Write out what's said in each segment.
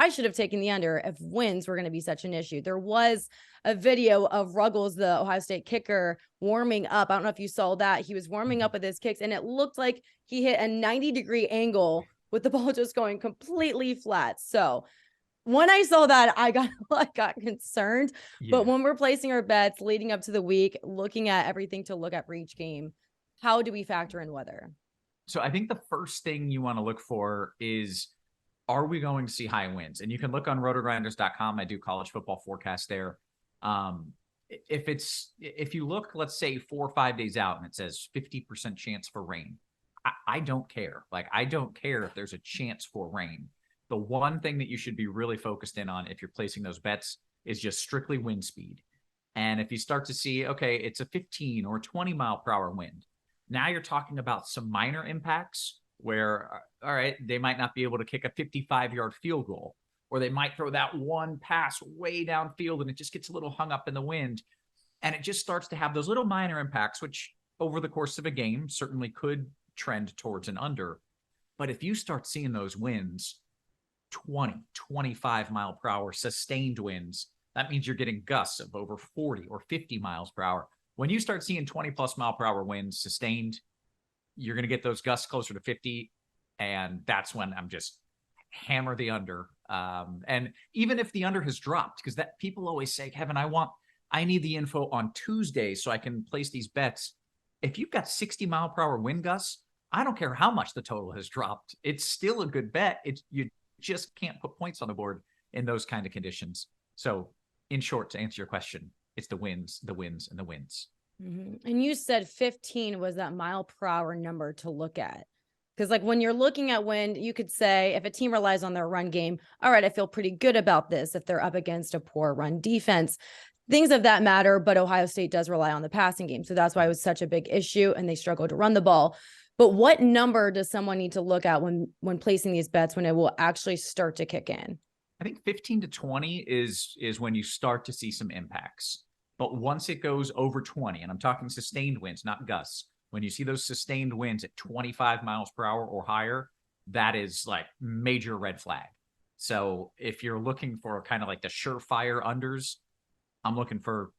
I should have taken the under if winds were going to be such an issue. There was a video of Ruggles, the Ohio State kicker, warming up. I don't know if you saw that. He was warming up with his kicks, and it looked like he hit a 90-degree angle with the ball just going completely flat. So when I saw that, I got concerned. Yeah. But when we're placing our bets leading up to the week, looking at everything to look at for each game, how do we factor in weather? So I think the first thing you want to look for is, are we going to see high winds? And you can look on rotogrinders.com. I do college football forecast there. If you look, let's say 4 or 5 days out and it says 50% chance for rain, I don't care. Like, I don't care if there's a chance for rain. The one thing that you should be really focused in on if you're placing those bets is just strictly wind speed. And if you start to see, okay, it's a 15 or 20 mile per hour wind, now you're talking about some minor impacts where, all right, they might not be able to kick a 55-yard field goal, or they might throw that one pass way downfield and it just gets a little hung up in the wind. And it just starts to have those little minor impacts, which over the course of a game certainly could trend towards an under. But if you start seeing those winds, 20, 25 mile per hour sustained winds, that means you're getting gusts of over 40 or 50 miles per hour. When you start seeing 20 plus mile per hour winds sustained, you're going to get those gusts closer to 50. And that's when I'm just hammer the under. And even if the under has dropped, because that people always say, Kevin, I need the info on Tuesday so I can place these bets. If you've got 60 mile per hour wind gusts, I don't care how much the total has dropped. It's still a good bet. You just can't put points on the board in those kind of conditions. So in short, to answer your question, it's the winds, the winds, and the winds. Mm-hmm. And you said 15 was that mile per hour number to look at. Because like when you're looking at wind, you could say if a team relies on their run game, all right, I feel pretty good about this if they're up against a poor run defense. Things of that matter, but Ohio State does rely on the passing game. So that's why it was such a big issue and they struggle to run the ball. But what number does someone need to look at when placing these bets when it will actually start to kick in? I think 15 to 20 is when you start to see some impacts. But once it goes over 20, and I'm talking sustained winds, not gusts, when you see those sustained winds at 25 miles per hour or higher, that is like major red flag. So if you're looking for kind of like the surefire unders, I'm looking for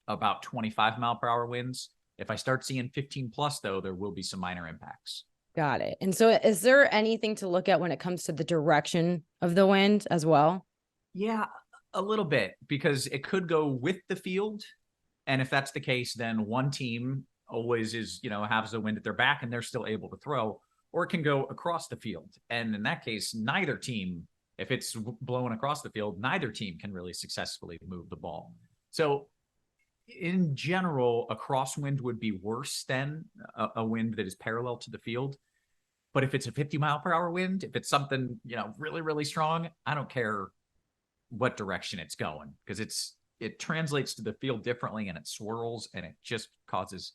about 25 mile per hour winds. If I start seeing 15 plus, though, there will be some minor impacts. Got it. And so is there anything to look at when it comes to the direction of the wind as well? Yeah, a little bit, because it could go with the field. And if that's the case, then one team always is, has the wind at their back and they're still able to throw, or it can go across the field. And in that case, neither team, if it's blowing across the field, neither team can really successfully move the ball. So in general, a crosswind would be worse than a wind that is parallel to the field. But if it's a 50 mile per hour wind, if it's something, really, really strong, I don't care what direction it's going, because it translates to the field differently and it swirls and it just causes